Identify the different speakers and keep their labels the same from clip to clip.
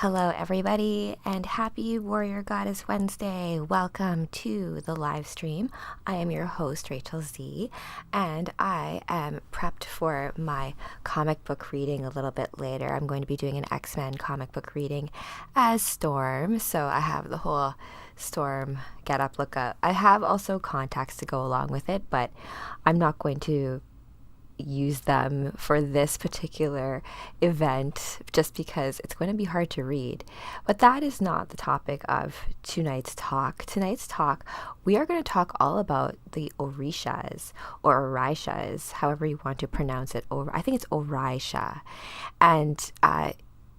Speaker 1: Hello everybody, and happy Warrior Goddess Wednesday. Welcome to the live stream. I am your host, Rachel Z, and I am prepped for my comic book reading a little bit later. I'm going to be doing an X-Men comic book reading as Storm, so I have the whole Storm get up, look up. I have also contacts to go along with it, but I'm not going to use them for this particular event just because it's going to be hard to read. But that is not the topic of tonight's talk. Tonight's talk, we are going to talk all about the Orishas or Orishas, however you want to pronounce it. I think it's Orisha. And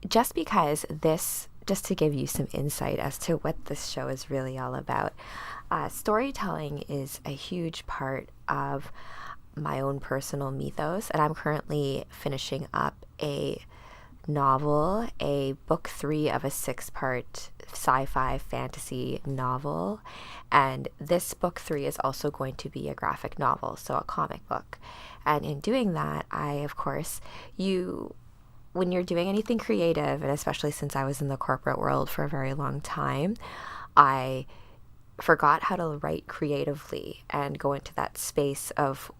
Speaker 1: just because this, just to give you some insight as to what this show is really all about, storytelling is a huge part of my own personal mythos, and I'm currently finishing up a novel, a book 3 of a 6-part sci-fi fantasy novel, and this book 3 is also going to be a graphic novel, so a comic book. And in doing that, I, of course, when you're doing anything creative, and especially since I was in the corporate world for a very long time, I forgot how to write creatively and go into that space of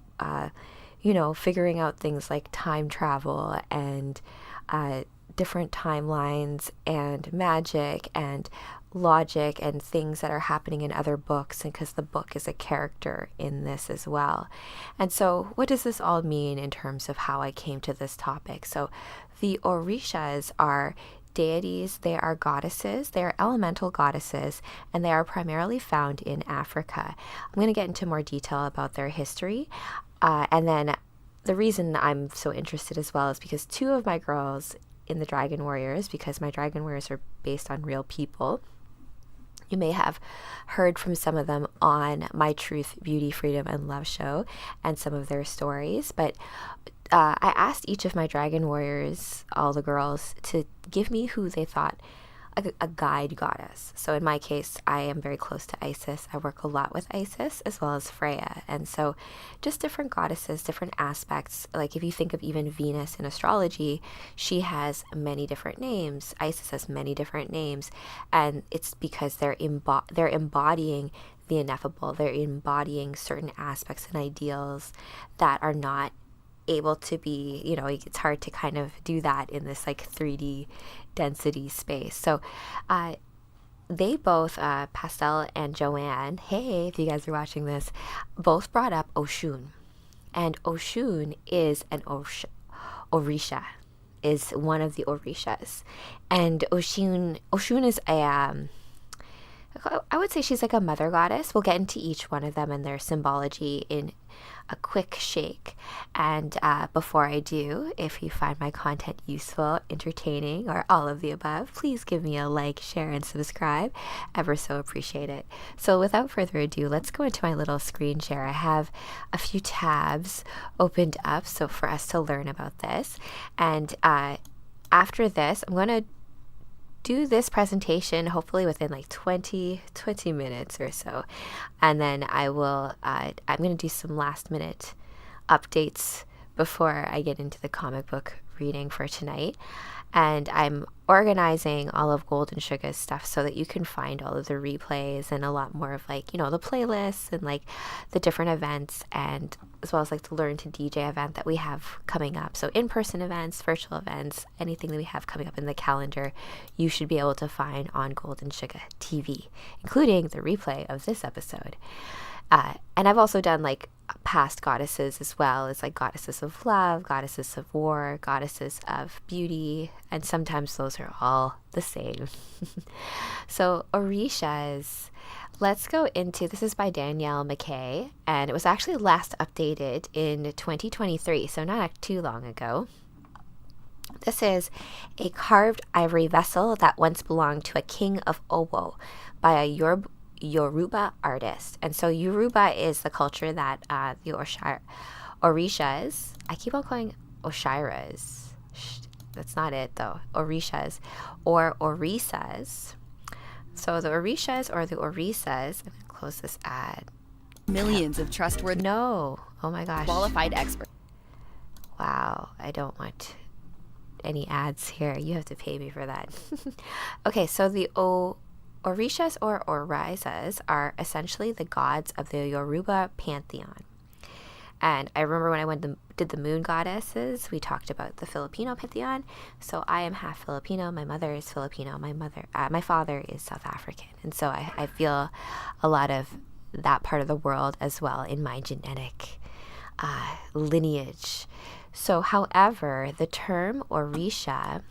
Speaker 1: figuring out things like time travel and different timelines and magic and logic and things that are happening in other books, and because the book is a character in this as well. And so what does this all mean in terms of how I came to this topic? So the Orishas are deities, they are goddesses, they are elemental goddesses, and they are primarily found in Africa. I'm going to get into more detail about their history. And then the reason I'm so interested as well is because 2 of my girls in the Dragon Warriors, because my Dragon Warriors are based on real people, you may have heard from some of them on my Truth, Beauty, Freedom, and Love show and some of their stories. But I asked each of my Dragon Warriors, all the girls, to give me who they thought a guide goddess. So in my case, I am very close to Isis. I work a lot with Isis as well as Freya. And so just different goddesses, different aspects. Like if you think of even Venus in astrology, she has many different names. Isis has many different names. And it's because they're embodying the ineffable. They're embodying certain aspects and ideals that are not able to be, it's hard to kind of do that in this like 3D density space. So they both, Pastel and Joanne, hey, if you guys are watching this, both brought up Oshun. And Oshun is an Orisha, is one of the Orishas. And Oshun is I would say she's like a mother goddess. We'll get into each one of them and their symbology in a quick shake. And before I do, if you find my content useful, entertaining, or all of the above, please give me a like, share, and subscribe. Ever so appreciate it. So without further ado, let's go into my little screen share. I have a few tabs opened up so for us to learn about this. And after this, I'm going to do this presentation hopefully within like 20 minutes or so, and then I'm going to do some last minute updates before I get into the comic book reading for tonight. And I'm organizing all of Gold Suga's stuff so that you can find all of the replays and a lot more of like, the playlists and like the different events, and as well as like the Learn to DJ event that we have coming up. So in-person events, virtual events, anything that we have coming up in the calendar, you should be able to find on Gold Suga TV, including the replay of this episode. And I've also done like past goddesses as well as like goddesses of love, goddesses of war, goddesses of beauty, and sometimes those are all the same. So Orishas, let's go into, this is by Danielle McKay, and it was actually last updated in 2023, so not too long ago. This is a carved ivory vessel that once belonged to a king of Owo by a Yoruba artist. And so Yoruba is the culture that the Orishas, I keep on calling Oshiras, that's not it though, Orishas or Orisas. So the Orishas or the Orisas, I'm going to close this ad.
Speaker 2: Millions of trustworthy,
Speaker 1: No, oh my gosh,
Speaker 2: qualified experts.
Speaker 1: Wow, I don't want any ads here. You have to pay me for that. Okay, so the Orishas or Orishas are essentially the gods of the Yoruba pantheon. And I remember when I did the moon goddesses, we talked about the Filipino pantheon. So I am half Filipino. My mother is Filipino. My father is South African. And so I feel a lot of that part of the world as well in my genetic lineage. So, however, the term Orisha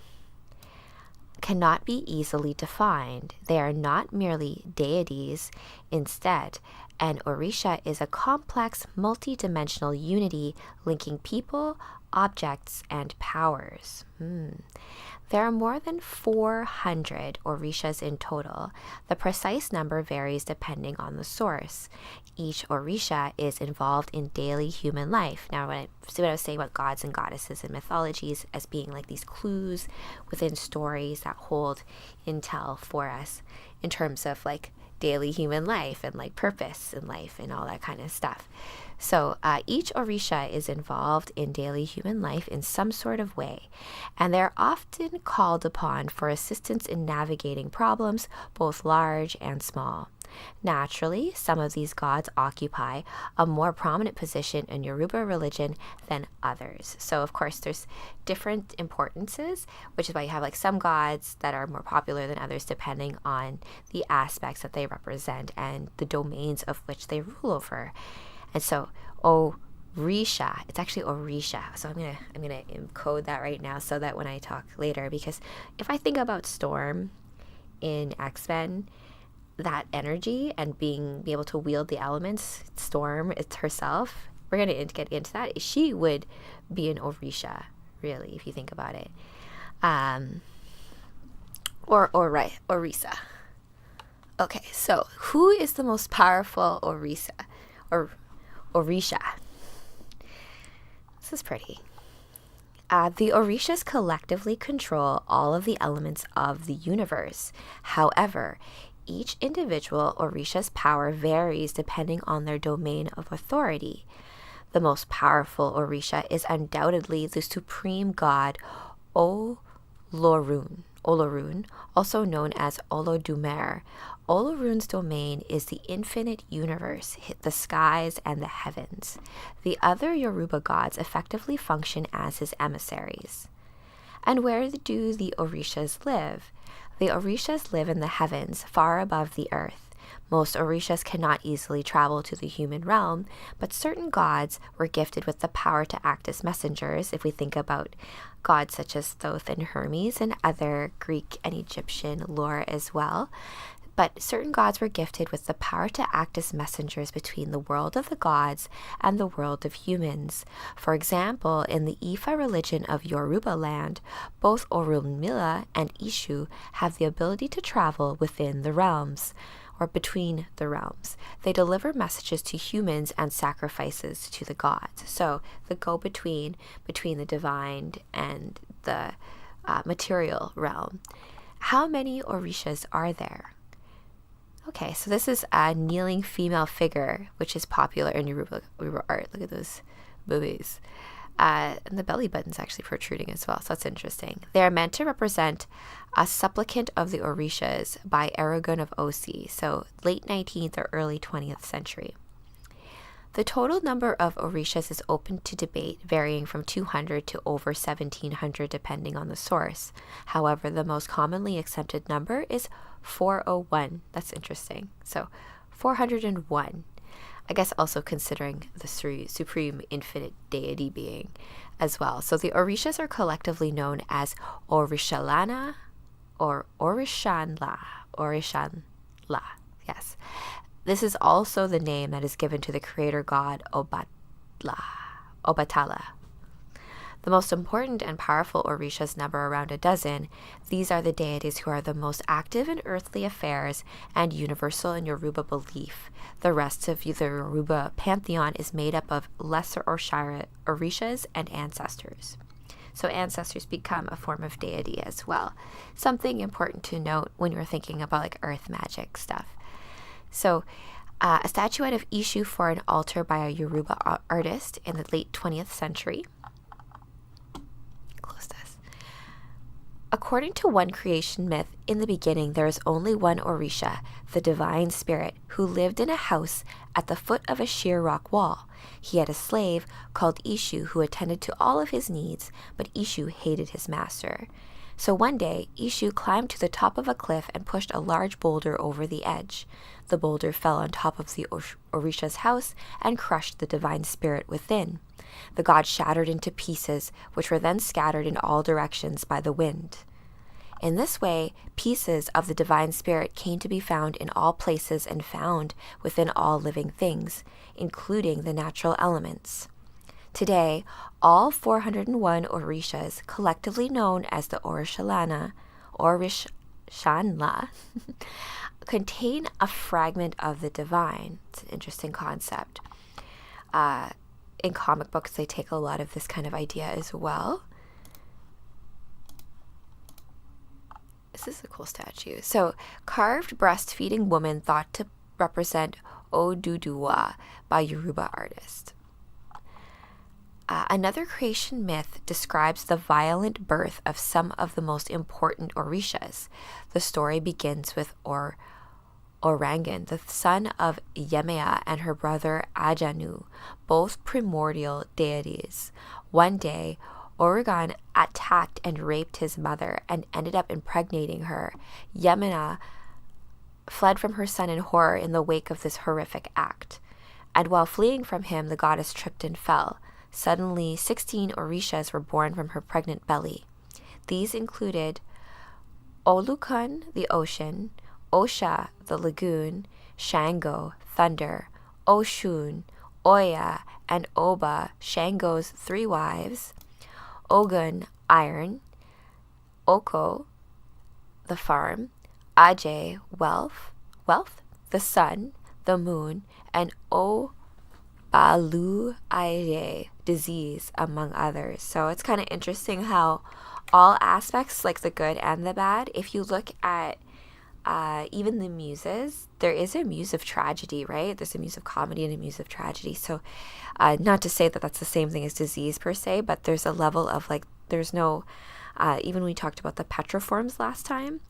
Speaker 1: cannot be easily defined. They are not merely deities. Instead, an Orisha is a complex, multi-dimensional unity linking people, objects, and powers. There are more than 400 Orishas in total. The precise number varies depending on the source. Each Orisha is involved in daily human life. Now, when I was saying about gods and goddesses and mythologies as being like these clues within stories that hold intel for us in terms of like daily human life and like purpose in life and all that kind of stuff. So each Orisha is involved in daily human life in some sort of way, and they're often called upon for assistance in navigating problems, both large and small. Naturally, some of these gods occupy a more prominent position in Yoruba religion than others. So, of course, there's different importances, which is why you have like some gods that are more popular than others depending on the aspects that they represent and the domains of which they rule over. And so, Orisha, it's actually Orisha. So I'm gonna encode that right now so that when I talk later, because if I think about Storm in X-Men, that energy and be able to wield the elements, Storm, it's herself. We're gonna get into that. She would be an Orisha, really, if you think about it. Orisa. Okay, so who is the most powerful Orisha? This is pretty. The Orishas collectively control all of the elements of the universe. However, each individual Orisha's power varies depending on their domain of authority. The most powerful Orisha is undoubtedly the supreme god Olorun, also known as Olodumare. Olorun's domain is the infinite universe, the skies, and the heavens. The other Yoruba gods effectively function as his emissaries. And where do the Orishas live? The Orishas live in the heavens, far above the earth. Most Orishas cannot easily travel to the human realm, but certain gods were gifted with the power to act as messengers, if we think about gods such as Thoth and Hermes and other Greek and Egyptian lore as well. But certain gods were gifted with the power to act as messengers between the world of the gods and the world of humans. For example, in the Ifa religion of Yoruba land, both Orunmila and Ishu have the ability to travel within the realms, or between the realms. They deliver messages to humans and sacrifices to the gods. So the go-between between the divine and the material realm. How many Orishas are there? Okay, so this is a kneeling female figure, which is popular in Yoruba art. Look at those boobies. And the belly button's actually protruding as well, so that's interesting. They are meant to represent a supplicant of the Orishas by Aragon of Osi, so late 19th or early 20th century. The total number of Orishas is open to debate, varying from 200 to over 1,700 depending on the source. However, the most commonly accepted number is 401. That's interesting. So 401. I guess also considering the supreme infinite deity being as well. So the Orishas are collectively known as Orishalana or Orishanla. Yes. This is also the name that is given to the creator god Obatala. The most important and powerful Orishas number around a dozen. These are the deities who are the most active in earthly affairs and universal in Yoruba belief. The rest of the Yoruba pantheon is made up of lesser Orishas and ancestors. So ancestors become a form of deity as well. Something important to note when you're thinking about like earth magic stuff. So a statuette of Ishu for an altar by a Yoruba artist in the late 20th century. Close this. According to one creation myth, in the beginning there is only one Orisha, the divine spirit, who lived in a house at the foot of a sheer rock wall. He had a slave called Ishu who attended to all of his needs, but Ishu hated his master. So one day, Ishu climbed to the top of a cliff and pushed a large boulder over the edge. The boulder fell on top of the Orisha's house and crushed the divine spirit within. The god shattered into pieces, which were then scattered in all directions by the wind. In this way, pieces of the divine spirit came to be found in all places and found within all living things, including the natural elements. Today, all 401 Orishas, collectively known as the Orishashanla, contain a fragment of the divine. It's an interesting concept. In comic books, they take a lot of this kind of idea as well. This is a cool statue. So, carved breastfeeding woman thought to represent Oduduwa by Yoruba artist. Another creation myth describes the violent birth of some of the most important Orishas. The story begins with Orangan, the son of Yemaya, and her brother Ajanu, both primordial deities. One day, Orangan attacked and raped his mother and ended up impregnating her. Yemaya fled from her son in horror in the wake of this horrific act. And while fleeing from him, the goddess tripped and fell. Suddenly, 16 Orishas were born from her pregnant belly. These included Olukun, the ocean, Osha, the lagoon, Shango, thunder, Oshun, Oya, and Oba, Shango's 3 wives, Ogun, iron, Oko, the farm, Ajay, wealth, the sun, the moon, and Obalu Aye, disease, among others. So it's kind of interesting how all aspects, like the good and the bad, if you look at even the muses, there is a muse of tragedy, right? There's a muse of comedy and a muse of tragedy. So not to say that that's the same thing as disease per se, but there's a level of like, there's no, even when we talked about the petroforms last time,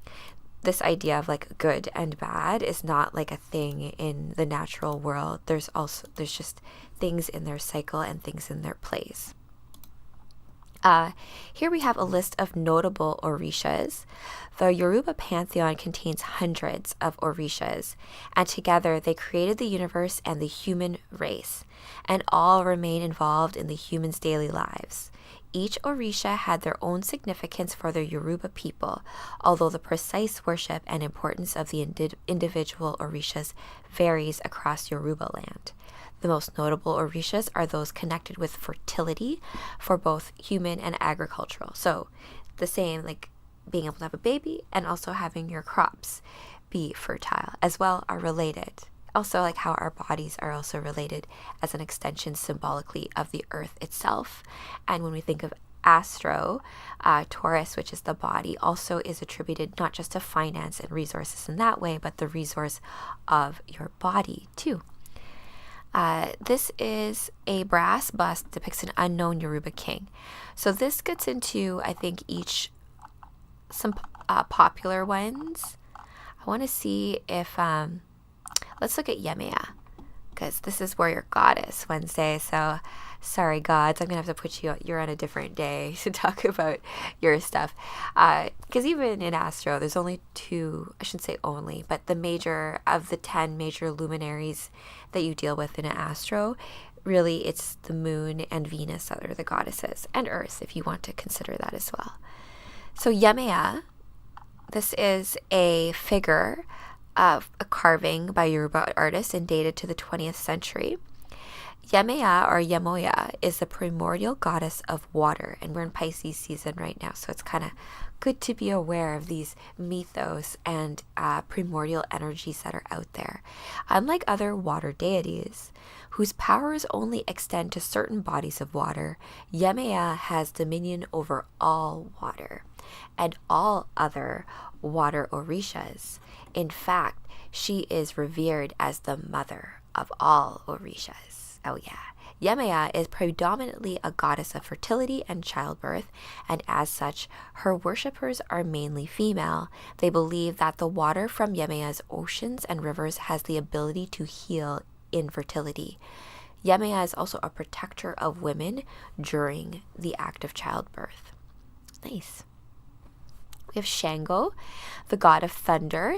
Speaker 1: this idea of like good and bad is not like a thing in the natural world. There's just things in their cycle and things in their place. Here we have a list of notable Orishas. The Yoruba pantheon contains hundreds of Orishas, and together they created the universe and the human race, and all remain involved in the humans' daily lives. Each Orisha had their own significance for the Yoruba people, although the precise worship and importance of the individual Orishas varies across Yoruba land. The most notable Orishas are those connected with fertility for both human and agricultural. So the same, like being able to have a baby and also having your crops be fertile as well, are related. Also, like how our bodies are also related as an extension symbolically of the earth itself. And when we think of Astro, Taurus, which is the body, also is attributed not just to finance and resources in that way, but the resource of your body too. This is a brass bust depicts an unknown Yoruba king. So this gets into, I think, some popular ones. I want to see if, let's look at Yemaya, because this is Warrior Goddess Wednesday. So sorry, gods, I'm going to have to put you're on a different day to talk about your stuff. Because even in Astro, there's only 2, I shouldn't say only, but the 10 major luminaries that you deal with in an Astro, really it's the moon and Venus that are the goddesses, and Earth, if you want to consider that as well. So Yemaya, this is a figure of a carving by Yoruba artists and dated to the 20th century. Yemaya, or Yemoya, is the primordial goddess of water, and we're in Pisces season right now, so it's kind of good to be aware of these mythos and primordial energies that are out there. Unlike other water deities, whose powers only extend to certain bodies of water, Yemaya has dominion over all water and all other water Orishas. In fact, she is revered as the mother of all Orishas. Oh yeah, Yemaya is predominantly a goddess of fertility and childbirth, and as such, her worshippers are mainly female. They believe that the water from Yemaya's oceans and rivers has the ability to heal infertility. Yemaya is also a protector of women during the act of childbirth. Nice. We have Shango, the god of thunder.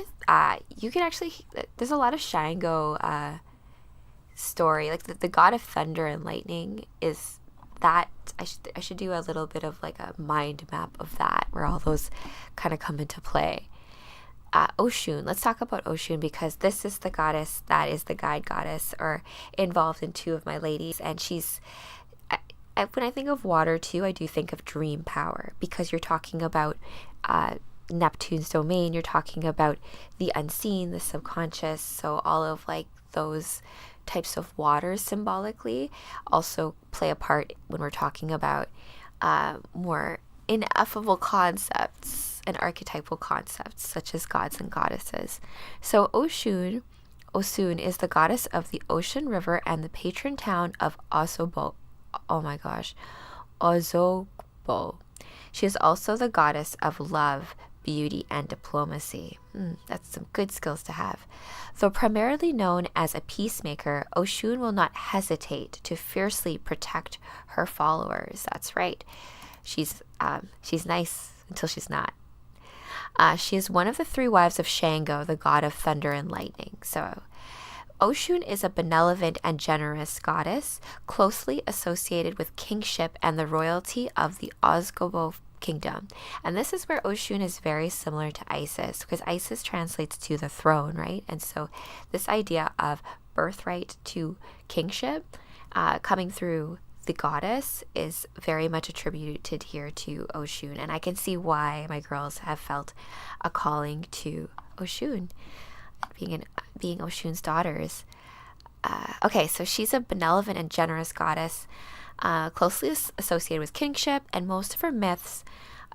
Speaker 1: You can actually, there's a lot of Shango story. Like the god of thunder and lightning is that. I should do a little bit of like a mind map of that, where all those kind of come into play. Oshun. Let's talk about Oshun, because this is the goddess that is the guide goddess, or involved in two of my ladies. And she's, when I think of water too, I do think of dream power, because you're talking about Neptune's domain. You're talking about the unseen, the subconscious. So all of like those types of waters symbolically also play a part when we're talking about more ineffable concepts and archetypal concepts such as gods and goddesses. So Oshun is the goddess of the ocean, river, and the patron town of Ozogbo. She is also the goddess of love, beauty, and diplomacy. That's some good skills to have. Though primarily known as a peacemaker, Oshun will not hesitate to fiercely protect her followers. That's right. She's nice until she's not. She is one of the three wives of Shango, the god of thunder and lightning. So Oshun is a benevolent and generous goddess, closely associated with kingship and the royalty of the Ozogbo kingdom. And this is where Oshun is very similar to Isis, because Isis translates to the throne, right? And so this idea of birthright to kingship coming through the goddess is very much attributed here to Oshun. And I can see why my girls have felt a calling to Oshun, being Oshun's daughters. Okay, so she's a benevolent and generous goddess, closely associated with kingship, and most of her myths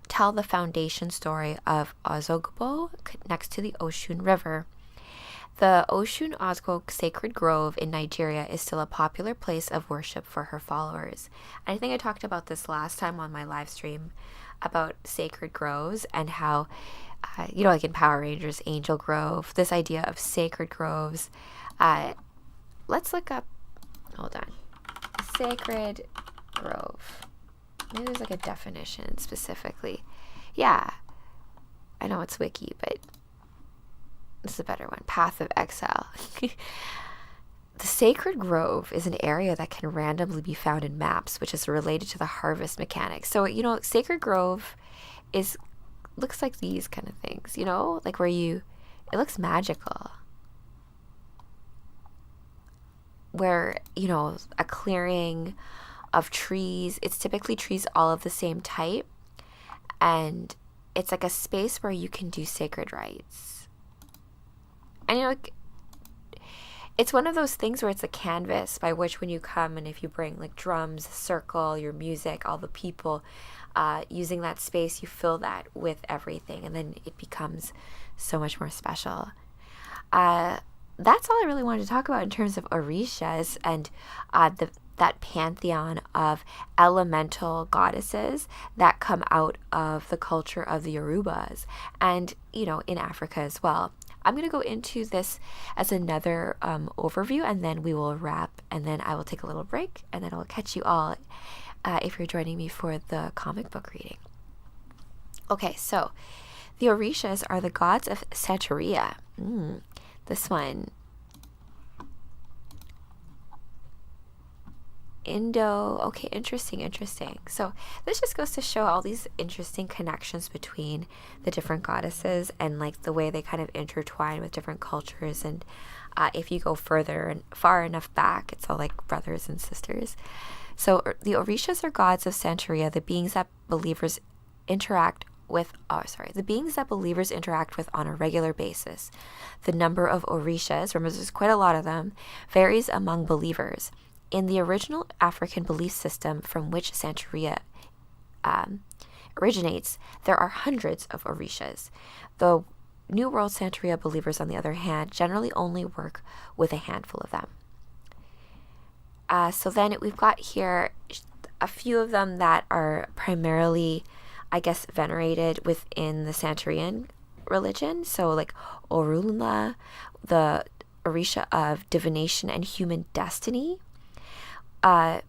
Speaker 1: tell the foundation story of Ozogbo next to the Oshun River. The Oshun Ozogbo Sacred Grove in Nigeria is still a popular place of worship for her followers. I think I talked about this last time on my live stream about sacred groves and how, like in Power Rangers, Angel Grove, this idea of sacred groves. Let's look up, hold on, sacred grove. Maybe there's like a definition specifically. Yeah, I know it's wiki, but this is a better one. Path of Exile. The sacred grove is an area that can randomly be found in maps, which is related to the harvest mechanics. So, sacred grove looks like these kind of things, like where it looks magical. Where, a clearing of trees, it's typically trees all of the same type. And it's like a space where you can do sacred rites. And it's one of those things where it's a canvas by which when you come, and if you bring like drums, circle, your music, all the people using that space, you fill that with everything, and then it becomes so much more special. That's all I really wanted to talk about in terms of Orishas and that pantheon of elemental goddesses that come out of the culture of the Yorubas and, in Africa as well. I'm going to go into this as another overview, and then we will wrap, and then I will take a little break, and then I'll catch you all if you're joining me for the comic book reading. Okay, so the Orishas are the gods of Santeria. This one. Okay, interesting. So this just goes to show all these interesting connections between the different goddesses and like the way they kind of intertwine with different cultures. And if you go further and far enough back, it's all like brothers and sisters. So the Orishas are gods of Santeria, the beings that believers interact with on a regular basis. The number of Orishas, remember there's quite a lot of them, varies among believers. In the original African belief system from which Santeria originates, there are hundreds of Orishas. The New World Santeria believers, on the other hand, generally only work with a handful of them. So then we've got here a few of them that are primarily, I guess, venerated within the Santerian religion. So like Orunla, the Orisha of divination and human destiny. So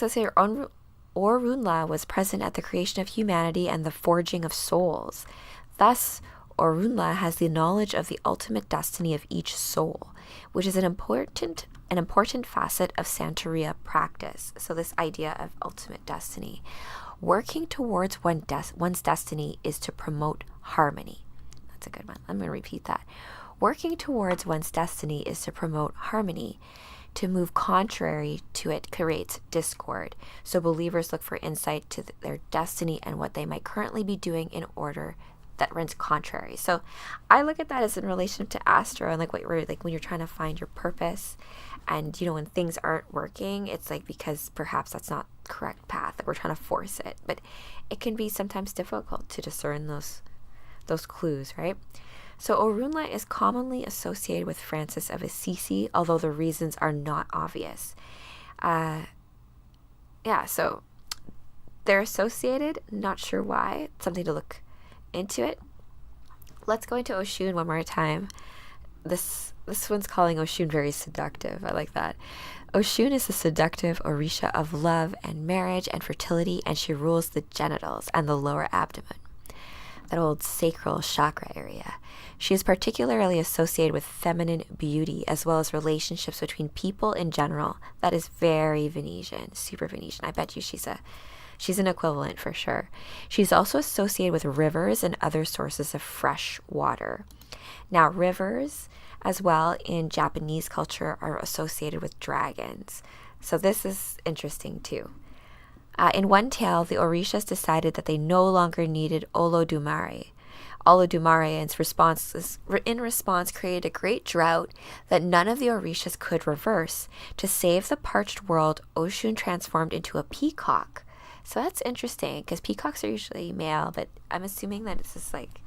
Speaker 1: say Orunla was present at the creation of humanity and the forging of souls. Thus, Orunla has the knowledge of the ultimate destiny of each soul, which is an important facet of Santeria practice. So this idea of ultimate destiny. Working towards one's destiny is to promote harmony. That's a good one. I'm going to repeat that. Working towards one's destiny is to promote harmony. To move contrary to it creates discord. So believers look for insight to their destiny and what they might currently be doing in order that runs contrary. So I look at that as in relation to Astro and like what we're like when you're trying to find your purpose, and when things aren't working, it's like because perhaps that's not the correct path, that we're trying to force it. But it can be sometimes difficult to discern those clues, right? So Orunla is commonly associated with Francis of Assisi, although the reasons are not obvious. So they're associated, not sure why. It's something to look into it. Let's go into Oshun one more time. This one's calling Oshun very seductive. I like that. Oshun is a seductive Orisha of love and marriage and fertility, and she rules the genitals and the lower abdomen, that old sacral chakra area. She is particularly associated with feminine beauty as well as relationships between people in general. That is very Venetian, super Venetian. I bet you she's an equivalent for sure. She's also associated with rivers and other sources of fresh water. Now, rivers as well in Japanese culture are associated with dragons. So this is interesting too. In one tale, the Orishas decided that they no longer needed Olodumare. In response, created a great drought that none of the Orishas could reverse. To save the parched world, Oshun transformed into a peacock. So that's interesting, because peacocks are usually male, but I'm assuming that it's just like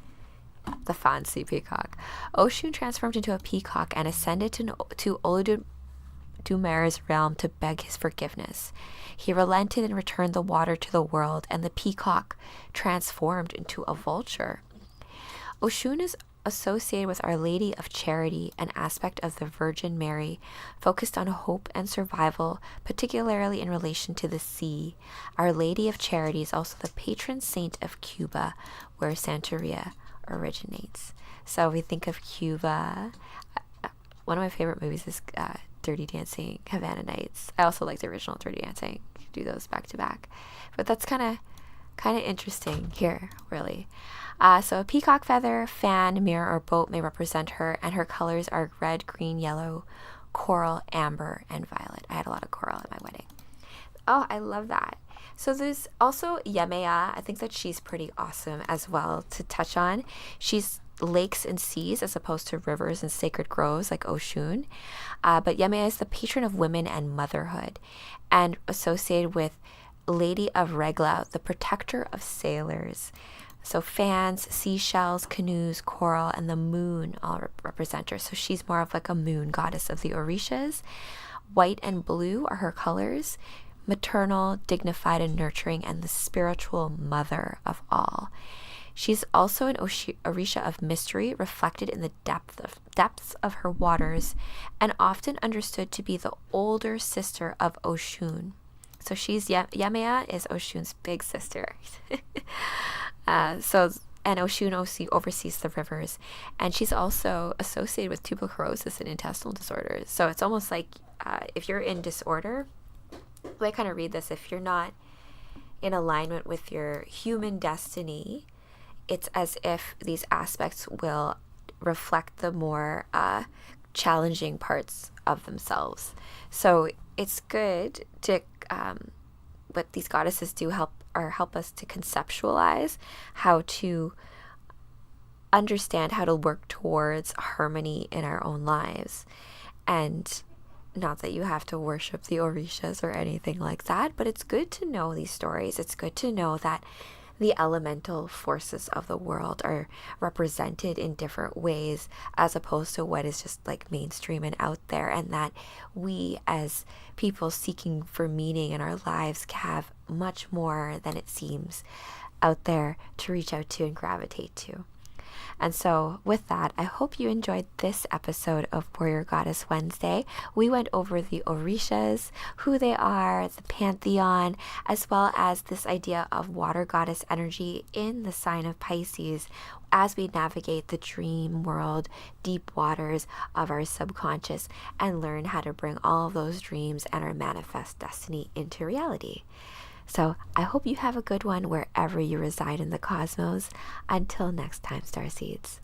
Speaker 1: the fancy peacock. Oshun transformed into a peacock and ascended to Olodumare's realm to beg his forgiveness. He relented and returned the water to the world, and the peacock transformed into a vulture. Oshun is associated with Our Lady of Charity, an aspect of the Virgin Mary focused on hope and survival, particularly in relation to the sea. Our Lady of Charity is also the patron saint of Cuba, where Santeria originates. So we think of Cuba. One of my favorite movies is Dirty Dancing, Havana Nights. I also like the original Dirty Dancing. Do those back to back. But that's kind of interesting here, really. So a peacock feather, fan, mirror, or boat may represent her, and her colors are red, green, yellow, coral, amber, and violet. I had a lot of coral at my wedding. Oh, I love that. So there's also Yemea. I think that she's pretty awesome as well to touch on. She's lakes and seas as opposed to rivers and sacred groves like Oshun. But Yemea is the patron of women and motherhood, and associated with Lady of Regla, the protector of sailors. So fans, seashells, canoes, coral, and the moon all represent her. So she's more of like a moon goddess of the Orishas. White and blue are her colors. Maternal, dignified, and nurturing, and the spiritual mother of all. She's also an Orisha of mystery, reflected in the depths of her waters, and often understood to be the older sister of Oshun. So she's Yemea is Oshun's big sister. And Oshun oversees the rivers, and she's also associated with tuberculosis and intestinal disorders. So it's almost like if you're in disorder, the way I kind of read this, if you're not in alignment with your human destiny, it's as if these aspects will reflect the more challenging parts of themselves. So it's good to what these goddesses do help us to conceptualize how to understand how to work towards harmony in our own lives. And not that you have to worship the Orishas or anything like that, but it's good to know these stories. It's good to know that the elemental forces of the world are represented in different ways as opposed to what is just like mainstream and out there, and that we as people seeking for meaning in our lives have much more than it seems out there to reach out to and gravitate to. And so with that, I hope you enjoyed this episode of Warrior Goddess Wednesday. We went over the Orishas, who they are, the pantheon, as well as this idea of water goddess energy in the sign of Pisces as we navigate the dream world, deep waters of our subconscious, and learn how to bring all of those dreams and our manifest destiny into reality. So I hope you have a good one wherever you reside in the cosmos. Until next time, starseeds.